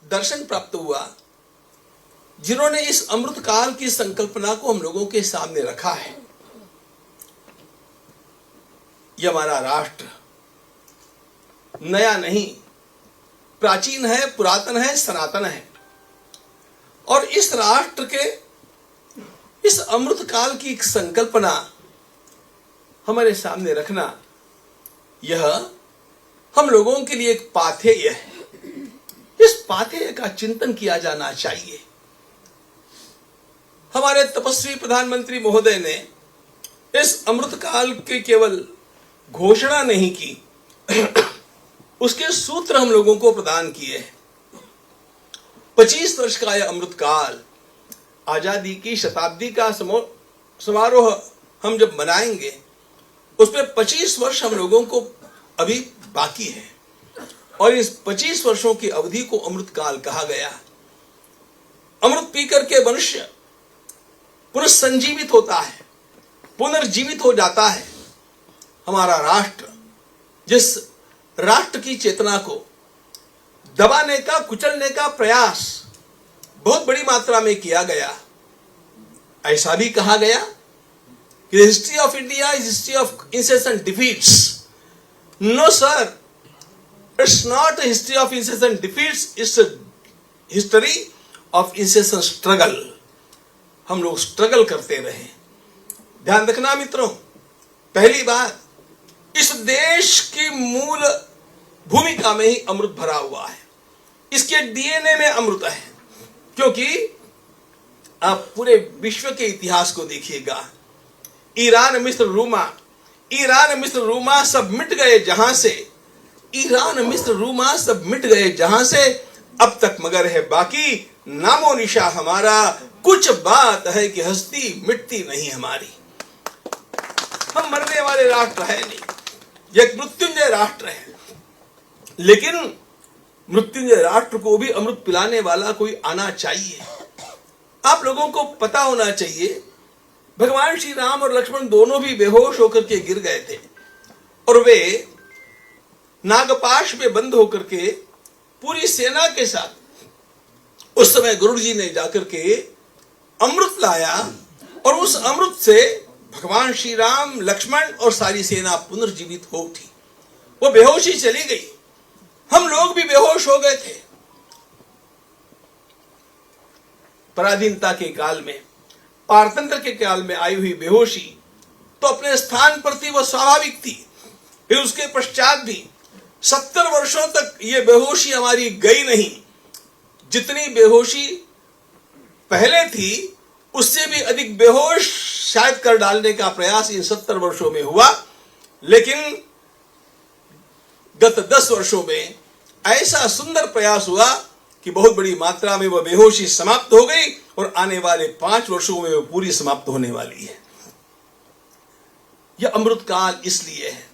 दर्शन प्राप्त हुआ, जिन्होंने इस अमृत काल की संकल्पना को हम लोगों के सामने रखा है। यह हमारा राष्ट्र नया नहीं, प्राचीन है, पुरातन है, सनातन है। और इस राष्ट्र के इस अमृत काल की एक संकल्पना हमारे सामने रखना, यह हम लोगों के लिए एक पाथेय है। इस पाथेय का चिंतन किया जाना चाहिए। हमारे तपस्वी प्रधानमंत्री महोदय ने इस अमृत काल की केवल घोषणा नहीं की, उसके सूत्र हम लोगों को प्रदान किए हैं। 25 वर्ष का यह अमृत काल, आजादी की शताब्दी का समारोह हम जब मनाएंगे, उसमें 25 वर्ष हम लोगों को अभी बाकी है। और इस 25 वर्षों की अवधि को अमृत काल कहा गया। अमृत पीकर के मनुष्य पुनर्संजीवित होता है, पुनर्जीवित हो जाता है। हमारा राष्ट्र, जिस राष्ट्र की चेतना को दबाने का, कुचलने का प्रयास बहुत बड़ी मात्रा में किया गया, ऐसा भी कहा गया कि history of India is history of incessant defeats. No sir, it's not a history of incessant defeats, it's a history of incessant struggle। हम लोग स्ट्रगल करते रहे। ध्यान रखना मित्रों, पहली बात, इस देश की मूल भूमिका में ही अमृत भरा हुआ है। इसके डीएनए में अमृत है। क्योंकि आप पूरे विश्व के इतिहास को देखिएगा, ईरान मिस्र रूमा सब मिट गए जहां से, ईरान मिस्र रूमा सब मिट गए जहां से, अब तक मगर है बाकी नामो निशा हमारा। कुछ बात है कि हस्ती मिटती नहीं हमारी। हम मरने वाले राष्ट्र है नहीं, यह एक मृत्युंजय राष्ट्र है। लेकिन मृत्युंजय राष्ट्र को भी अमृत पिलाने वाला कोई आना चाहिए। आप लोगों को पता होना चाहिए, भगवान श्री राम और लक्ष्मण दोनों भी बेहोश होकर के गिर गए थे और वे नागपाश में बंद होकर के पूरी सेना के साथ, उस समय गुरु जी ने जाकर के अमृत लाया और उस अमृत से भगवान श्री राम, लक्ष्मण और सारी सेना पुनर्जीवित हो उठी। वो बेहोशी चली गई। हम लोग भी बेहोश हो गए थे। पराधीनता के काल में, पारतंत्र के काल में आई हुई बेहोशी तो अपने स्थान पर थी, वह स्वाभाविक थी। फिर उसके पश्चात भी 70 वर्षों तक ये बेहोशी हमारी गई नहीं। जितनी बेहोशी पहले थी, उससे भी अधिक बेहोश शायद कर डालने का प्रयास इन 70 वर्षों में हुआ। लेकिन गत 10 वर्षों में ऐसा सुंदर प्रयास हुआ कि बहुत बड़ी मात्रा में वह बेहोशी समाप्त हो गई और आने वाले 5 वर्षों में वह पूरी समाप्त होने वाली है। यह अमृत काल इसलिए है,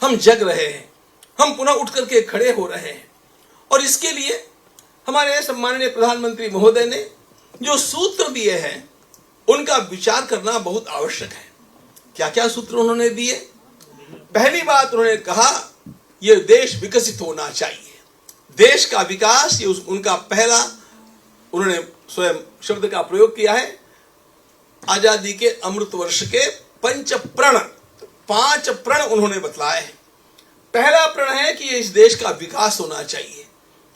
हम जग रहे हैं, हम पुनः उठ करके खड़े हो रहे हैं। और इसके लिए हमारे सम्माननीय प्रधानमंत्री महोदय ने जो सूत्र दिए हैं, उनका विचार करना बहुत आवश्यक है। क्या क्या सूत्र उन्होंने दिए? पहली बात उन्होंने कहा, यह देश विकसित होना चाहिए। देश का विकास, ये उनका पहला, उन्होंने स्वयं शब्द का प्रयोग किया है। आजादी के अमृत वर्ष के 5 प्रण उन्होंने बतलाए हैं। पहला प्रण है कि इस देश का विकास होना चाहिए।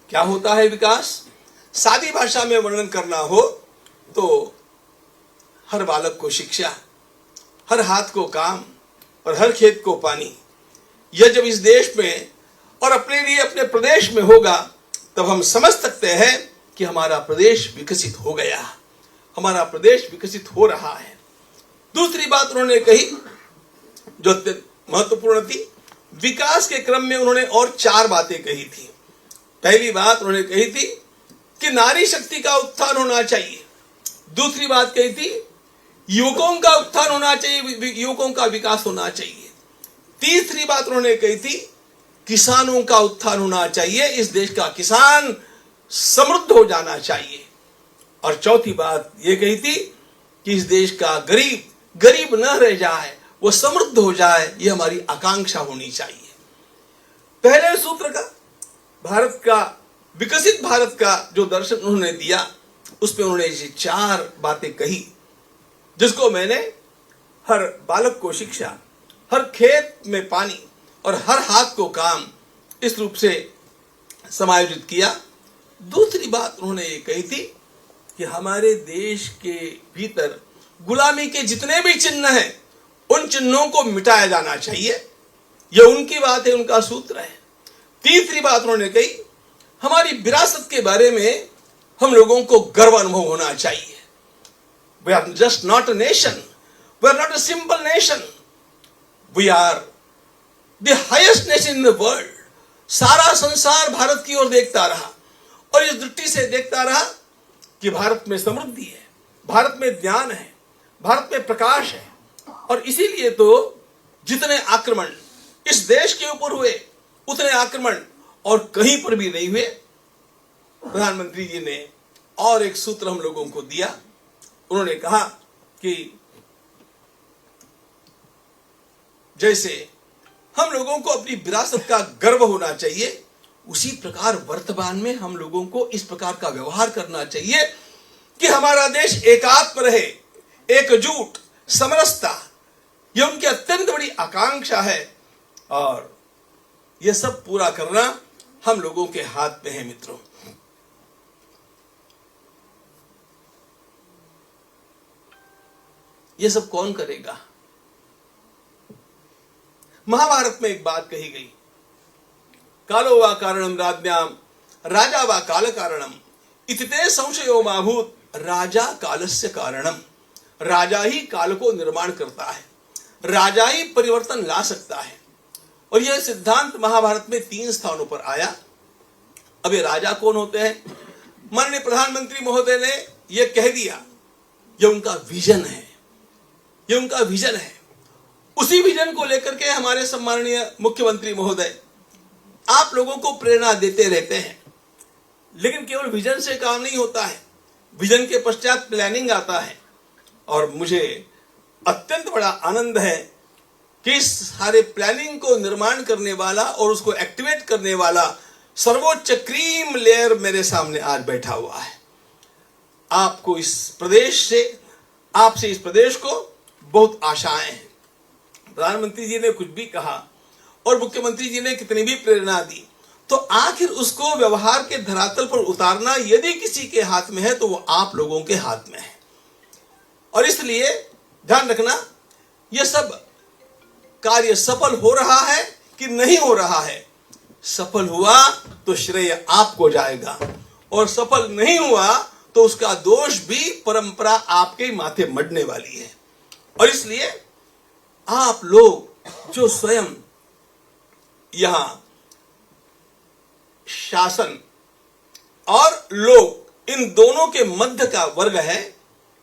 क्या होता है विकास? सादी भाषा में वर्णन करना हो तो हर बालक को शिक्षा, हर हाथ को काम और हर खेत को पानी। यह जब इस देश में और अपने लिए अपने प्रदेश में होगा, तब हम समझ सकते हैं कि हमारा प्रदेश विकसित हो गया, हमारा प्रदेश विकसित हो रहा है। दूसरी बात उन्होंने कही जो अत्यंत महत्वपूर्ण थी, विकास के क्रम में उन्होंने और 4 बातें कही थी। पहली बात उन्होंने कही थी कि नारी शक्ति का उत्थान होना चाहिए। दूसरी बात कही थी युवकों का उत्थान होना चाहिए, युवकों का विकास होना चाहिए। तीसरी बात उन्होंने कही थी किसानों का उत्थान होना चाहिए, इस देश का किसान समृद्ध हो जाना चाहिए। और चौथी बात यह कही थी कि इस देश का गरीब न रह जाए, वो समृद्ध हो जाए, यह हमारी आकांक्षा होनी चाहिए। पहले सूत्र का, भारत का विकसित भारत का जो दर्शन उन्होंने दिया, उसमें उन्होंने ये 4 बातें कही, जिसको मैंने हर बालक को शिक्षा, हर खेत में पानी और हर हाथ को काम, इस रूप से समायोजित किया। दूसरी बात उन्होंने ये कही थी कि हमारे देश के भीतर गुलामी के जितने भी चिन्ह हैं, उन चिन्हों को मिटाया जाना चाहिए। यह उनकी बात है, उनका सूत्र है। तीसरी बात उन्होंने कही, हमारी विरासत के बारे में हम लोगों को गर्व अनुभव होना चाहिए। We are just not a nation. We are not a simple nation. We are the highest nation in the world. सारा संसार भारत की ओर देखता रहा और इस दृष्टि से देखता रहा कि भारत में समृद्धि है, भारत में ज्ञान है, भारत में प्रकाश है। और इसीलिए तो जितने आक्रमण इस देश के ऊपर हुए, उतने आक्रमण और कहीं पर भी नहीं हुए। प्रधानमंत्री जी ने और एक सूत्र हम लोगों को दिया। उन्होंने कहा कि जैसे हम लोगों को अपनी विरासत का गर्व होना चाहिए, उसी प्रकार वर्तमान में हम लोगों को इस प्रकार का व्यवहार करना चाहिए कि हमारा देश एकात्म रहे, एकजुट, समरसता, यह उनकी अत्यंत बड़ी आकांक्षा है। और यह सब पूरा करना हम लोगों के हाथ में है। मित्रों, यह सब कौन करेगा? महाभारत में एक बात कही गई, कालो वा कारणम राज्ञाम राजा वा काल कारणम इतिते संशयो माभूत राजा कालस्य कारणम। राजा ही काल को निर्माण करता है, राजा ही परिवर्तन ला सकता है। और यह सिद्धांत महाभारत में 3 स्थानों पर आया। अब ये राजा कौन होते हैं? माननीय प्रधानमंत्री महोदय ने यह कह दिया, यह उनका विजन है, यह उनका विजन है। उसी विजन को लेकर के हमारे सम्माननीय मुख्यमंत्री महोदय आप लोगों को प्रेरणा देते रहते हैं। लेकिन केवल विजन से काम नहीं होता है, विजन के पश्चात प्लानिंग आता है। और मुझे अत्यंत बड़ा आनंद है कि इस सारे प्लानिंग को निर्माण करने वाला और उसको एक्टिवेट करने वाला सर्वोच्च क्रीम लेयर मेरे सामने आज बैठा हुआ है। आपको इस प्रदेश से, आपसे इस प्रदेश को बहुत आशाएं हैं। प्रधानमंत्री जी ने कुछ भी कहा और मुख्यमंत्री जी ने कितनी भी प्रेरणा दी, तो आखिर उसको व्यवहार के धरातल पर उतारना यदि किसी के हाथ में है तो वो आप लोगों के हाथ में है। और इसलिए ध्यान रखना, यह सब कार्य सफल हो रहा है कि नहीं हो रहा है। सफल हुआ तो श्रेय आपको जाएगा, और सफल नहीं हुआ तो उसका दोष भी परंपरा आपके माथे मढ़ने वाली है। और इसलिए आप लोग जो स्वयं यहां शासन और लोग, इन दोनों के मध्य का वर्ग है,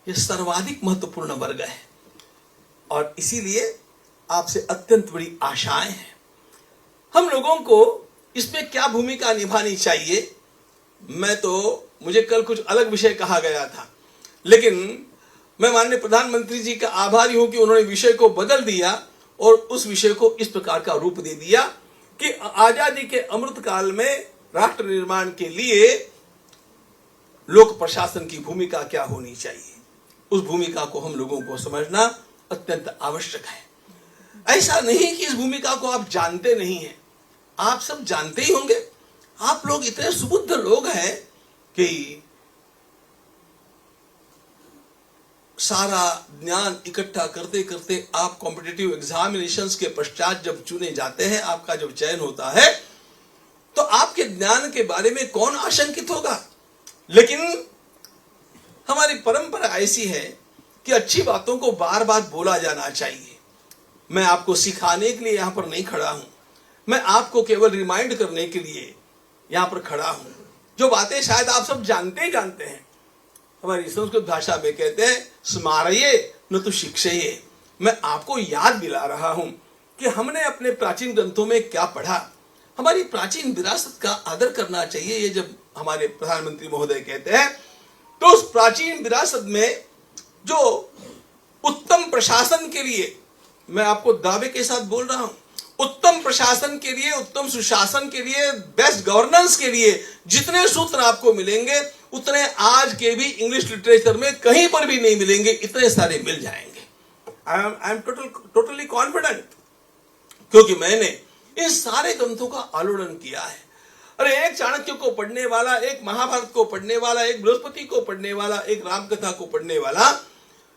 यह सर्वाधिक महत्वपूर्ण वर्ग है। और इसीलिए आपसे अत्यंत बड़ी आशाएं हैं। हम लोगों को इसमें क्या भूमिका निभानी चाहिए? मुझे कल कुछ अलग विषय कहा गया था, लेकिन मैं माननीय प्रधानमंत्री जी का आभारी हूं कि उन्होंने विषय को बदल दिया और उस विषय को इस प्रकार का रूप दे दिया कि आजादी के अमृत काल में राष्ट्र निर्माण के लिए लोक प्रशासन की भूमिका क्या होनी चाहिए। उस भूमिका को हम लोगों को समझना अत्यंत आवश्यक है। ऐसा नहीं कि इस भूमिका को आप जानते नहीं हैं, आप सब जानते ही होंगे। आप लोग इतने सुबुद्ध लोग हैं कि सारा ज्ञान इकट्ठा करते करते आप कॉम्पिटिटिव एग्जामिनेशंस के पश्चात जब चुने जाते हैं, आपका जब चयन होता है, तो आपके ज्ञान के बारे में कौन आशंकित होगा। लेकिन हमारी परंपरा ऐसी है कि अच्छी बातों को बार बार बोला जाना चाहिए। मैं आपको सिखाने के लिए यहां पर नहीं खड़ा हूं, मैं आपको केवल रिमाइंड करने के लिए यहां पर खड़ा हूं। जो बातें शायद आप सब जानते ही जानते हैं। हमारी संस्कृत भाषा में कहते हैं स्मारये न तो शिक्षये। मैं आपको याद दिला रहा हूं कि हमने अपने प्राचीन ग्रंथों में क्या पढ़ा। हमारी प्राचीन विरासत का आदर करना चाहिए। ये जब हमारे प्रधानमंत्री महोदय कहते हैं, तो उस प्राचीन विरासत में जो उत्तम प्रशासन के लिए, मैं आपको दावे के साथ बोल रहा हूं, उत्तम प्रशासन के लिए, उत्तम सुशासन के लिए, बेस्ट गवर्नेंस के लिए जितने सूत्र आपको मिलेंगे उतने आज के भी इंग्लिश लिटरेचर में कहीं पर भी नहीं मिलेंगे, इतने सारे मिल जाएंगे। आई एम टोटली कॉन्फिडेंट, क्योंकि मैंने इन सारे ग्रंथों का आलोड़न किया है। अरे एक चाणक्य को पढ़ने वाला, एक महाभारत को पढ़ने वाला, एक बृहस्पति को पढ़ने वाला, एक रामकथा को पढ़ने वाला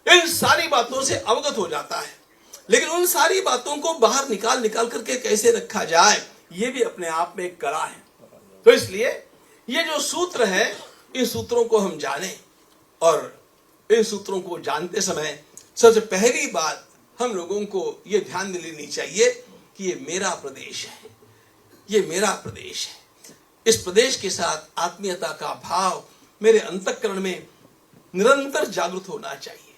इन सारी बातों से अवगत हो जाता है, लेकिन उन सारी बातों को बाहर निकाल करके कैसे रखा जाए, ये भी अपने आप में एक कला है। तो इसलिए ये जो सूत्र है, इन सूत्रों को हम जानें, और इन सूत्रों को जानते समय सबसे पहली बात हम लोगों को ये ध्यान में लेनी चाहिए कि ये मेरा प्रदेश है, ये मेरा प्रदेश है। इस प्रदेश के साथ आत्मीयता का भाव मेरे अंतःकरण में निरंतर जागृत होना चाहिए।